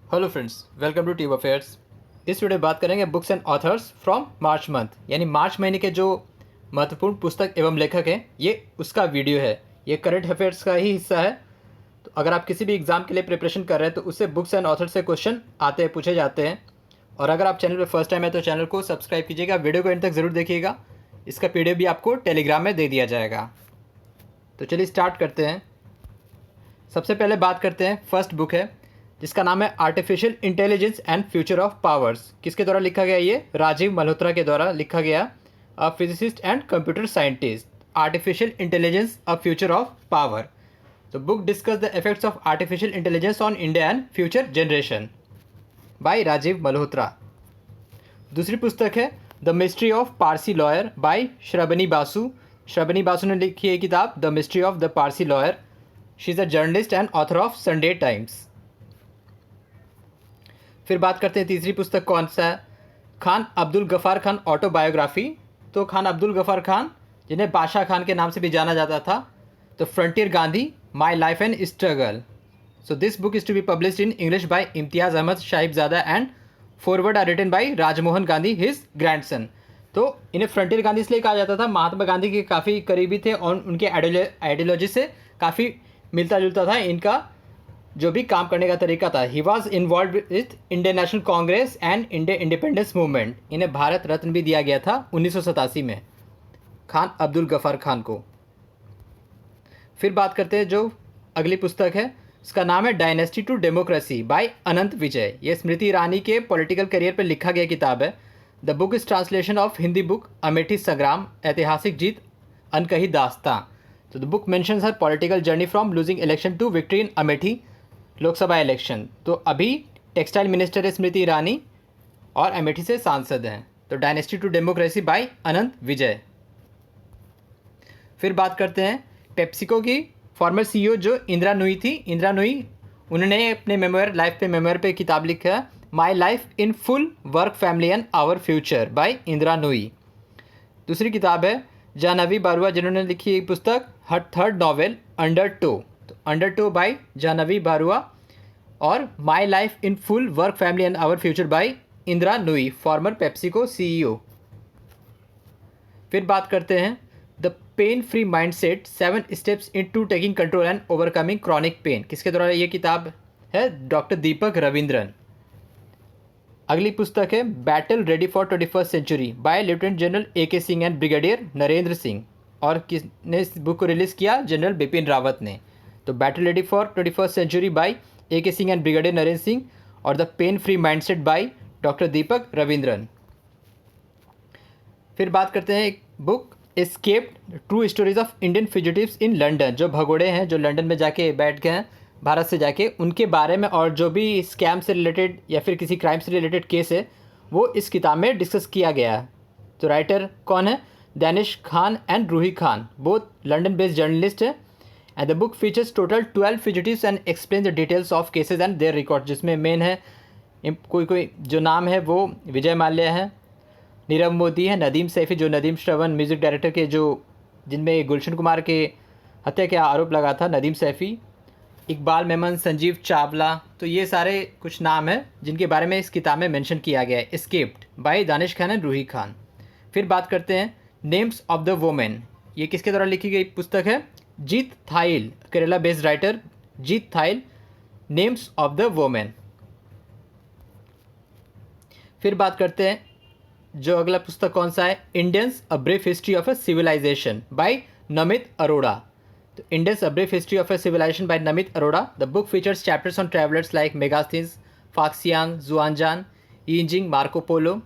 Hello friends, welcome to team affairs. इस video में बात करेंगे books and authors from March month, यानी मार्च महीने के जो महत्वपूर्ण पुस्तक एवं लेखक हैं, ये उसका वीडियो है। ये करंट अफेयर्स का ही हिस्सा है। तो अगर आप किसी भी एग्जाम के लिए प्रिपरेशन कर रहे हैं तो उससे बुक्स एंड ऑथर से क्वेश्चन आते हैं, पूछे जाते हैं। और अगर आप चैनल पर फर्स्ट टाइम है तो चैनल को सब्सक्राइब कीजिएगा, वीडियो को एंड तक ज़रूर देखिएगा। इसका पीडीएफ भी आपको टेलीग्राम में दे दिया जाएगा। तो चलिए स्टार्ट करते हैं। सबसे पहले बात करते हैं, फर्स्ट बुक है जिसका नाम है artificial intelligence and future of powers. किसके द्वारा लिखा गया? ये राजीव मल्होत्रा के द्वारा लिखा गया, a physicist and computer scientist. Artificial intelligence, a future of power. तो book discuss the effects of artificial intelligence on India and future generation by Rajiv Malhotra. दूसरी पुस्तक है the mystery of Parsi lawyer by Shrabani Basu. Shrabani Basu ने लिखी है किताब the mystery of the Parsi lawyer. She is a journalist and author of Sunday Times. फिर बात करते हैं तीसरी पुस्तक कौन सा है? खान अब्दुल गफ़ार खान ऑटोबायोग्राफी। तो खान अब्दुल गफ़ार खान, जिन्हें बादशाह खान के नाम से भी जाना जाता था, तो frontier Gandhi, my life and struggle. So this book is to be published in English by Imtiaz Ahmad Sahibzada and foreword are written by Rajmohan Gandhi, his grandson. तो इन्हें फ्रंटियर गांधी इसलिए कहा जाता था, महात्मा गांधी के काफ़ी करीबी थे और उनके आइडियोलॉजी से काफ़ी मिलता जुलता था इनका जो भी काम करने का तरीका था। He was involve with Indian national Congress and Indian independence movement. इन्हें भारत रत्न भी दिया गया था 1987 में, खान अब्दुल गफ़ार खान को। फिर बात करते हैं जो अगली पुस्तक है, इसका नाम है डायनेस्टी टू डेमोक्रेसी बाय अनंत विजय। ये स्मृति ईरानी के पॉलिटिकल करियर पर लिखा गया किताब है। The book is translation of Hindi book Amethi Sangram, Aitihasik Jeet Ankahi Dastaan. तो the book mentions her political journey from losing election to victory in Amethi Lok Sabha election. तो अभी टेक्सटाइल मिनिस्टर है स्मृति ईरानी और अमेठी से सांसद हैं। तो डायनेस्टी टू डेमोक्रेसी बाय अनंत विजय। फिर बात करते हैं पेप्सिको की फॉर्मर सीईओ जो इंदिरा नूई थी। इंदिरा नूई, उन्होंने अपने मेमोयर लाइफ पे मेमोयर पे किताब लिखा है, my life in full work family and our future by Indra Nooyi. दूसरी किताब है जानवी बारुआ, जिन्होंने लिखी एक पुस्तक her third novel undertow. तो undertow by Jahnavi Barua और my life in full work family and our future by Indra Nooyi, former PepsiCo CEO. फिर बात करते हैं the pain free mindset, 7 steps into taking control and overcoming chronic pen. किसके द्वारा ये किताब है? डॉक्टर दीपक रविंद्रन। अगली पुस्तक है battle ready for 21st century by lieutenant general AK Singh and brigadier Narendra Singh. और किसने इस बुक को रिलीज़ किया? जनरल बिपिन रावत ने। तो battle ready for 21st century by AK Singh and brigadier Narendra Singh और the pain free mindset by doctor Deepak Ravindran. फिर बात करते हैं एक book escaped, true stories of Indian fugitives in London. जो भगोड़े हैं, जो लंदन में जाके बैठ गए हैं भारत से जाके, उनके बारे में और जो भी स्कैम से रिलेटेड या फिर किसी क्राइम से रिलेटेड केस है वो इस किताब में डिस्कस किया गया है। तो राइटर कौन है? Danish Khan and Ruhi Khan, both London based journalist है। And the book features total 12 fugitives and explain the details of cases and their record, जिसमें मेन है कोई जो नाम है वो विजय माल्या है, नीरव मोदी है, नदीम सैफ़ी जो नदीम श्रवण म्यूज़िक डायरेक्टर के जो जिनमें गुलशन कुमार के हत्या का आरोप लगा था, नदीम सैफ़ी, इकबाल मेमन, संजीव चावला। तो ये सारे कुछ नाम हैं जिनके बारे में इस किताब में मेंशन किया गया है। Escaped by Danish Khan and Ruhi Khan. फिर बात करते हैं नेम्स ऑफ द वोमेन। ये किसके द्वारा लिखी गई पुस्तक है? Jeet Thayil, Kerala based writer Jeet Thayil, names of the women. फिर बात करते हैं जो अगला पुस्तक कौन सा है? Indians a brief history of a civilisation by Namit Arora. तो Indians a brief history of a civilisation by Namit Arora. The book features chapters on travellers like Megasthenes, Faxian, Xuanzang, Yijing, Marco Polo,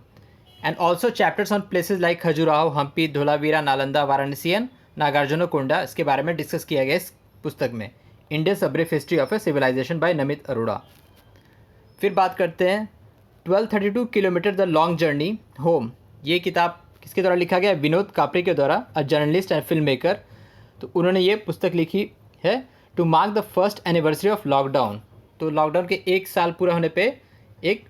and also chapters on places like Khajuraho, Hampi, Dholavira, Nalanda, Varanasi and Nagarjunakonda. इसके बारे में discuss किया गया इस पुस्तक में, Indians a brief history of a civilisation by Namit Arora. फिर बात करते हैं 1232 kilometre the long journey home. ये किताब किसके द्वारा लिखा गया? विनोद कापरी के द्वारा, a journalist and film maker. तो उन्होंने ये पुस्तक लिखी है to mark the first anniversary of lockdown. तो लॉकडाउन के 1 साल पूरा होने पे एक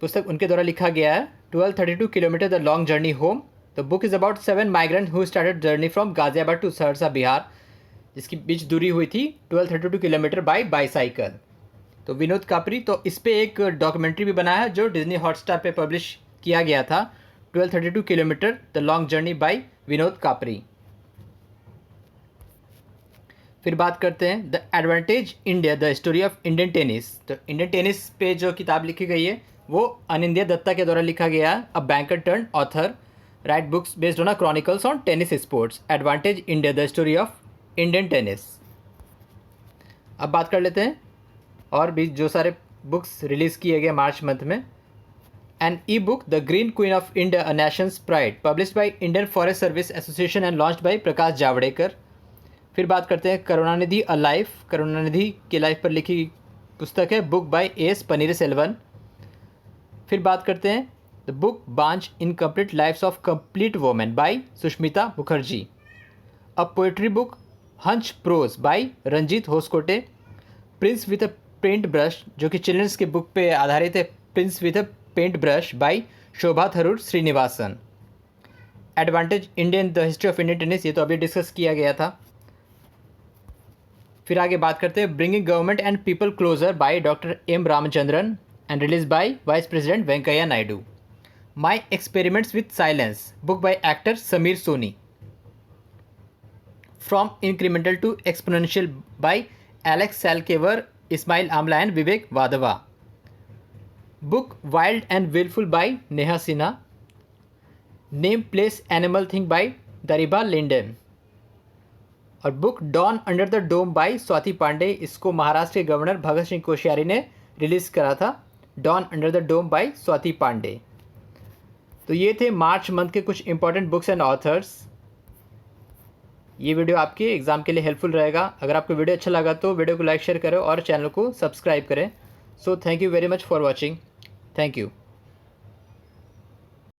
पुस्तक उनके द्वारा लिखा गया है, 1232 kilometre the long journey home. The book is about 7 migrant who started journey from Ghaziabad to Saharsa Bihar, जिसकी बीच दूरी हुई थी 1232 किलोमीटर बाई बाईसाइकिल। तो विनोद कापरी, तो इस पे एक डॉक्यूमेंट्री भी बना है जो डिज्नी हॉटस्टार पे पब्लिश किया गया था, 1232 kilometre the long journey by Vinod Kapri. फिर बात करते हैं the advantage India the story of Indian tennis. तो इंडियन टेनिस पे जो किताब लिखी गई है वो अनिंद्य दत्ता के द्वारा लिखा गया है। A banker turn author right books based on a chronicles on tennis sports, advantage India the story of Indian tennis. अब बात कर लेते हैं और भी जो सारे बुक्स रिलीज़ किए गए मार्च मंथ में। An e book the green queen of India a nation's pride, published by Indian Forest Service Association and launched by Prakash Javadekar. फिर बात करते हैं करुणानिधि अ लाइफ, करुणानिधि की लाइफ पर लिखी पुस्तक है, बुक बाय एस पनीरसेल्वन। फिर बात करते हैं the book bunch incomplete lives of complete women by Sushmita Mukherjee. A poetry book hunch prose by Ranjit Hoskote. Prince with a paint brush, जो कि चिल्ड्रंस के बुक पे आधारित है, prince with a paint brush by Shobha Tharoor Srinivasan. Advantage Indian the history of Indian tennis, ये तो अभी discuss किया गया था। फिर आगे बात करते हैं bringing government and people closer by doctor M Ramachandran and release by vice president Venkaiah Naidu. My experiments with silence, book by actor Sameer Soni. From incremental to exponential by Alex Salkever, Ismail Amla and Vivek Wadhwa. Book wild and wilful by Neha Sinha. Name place animal thing by Daribha Lyndem. और book dawn under the dome by Swati Pande, इसको महाराष्ट्र के governor Bhagat Singh Koshyari ने release करा था, dawn under the dome by Swati Pandey. तो ये थे March month के कुछ इंपॉर्टेंट बुक्स एंड ऑथर्स। ये वीडियो आपके एग्ज़ाम के लिए हेल्पफुल रहेगा। अगर आपको वीडियो अच्छा लगा तो वीडियो को लाइक शेयर करें और चैनल को सब्सक्राइब करें। So thank you very much for watching. Thank you.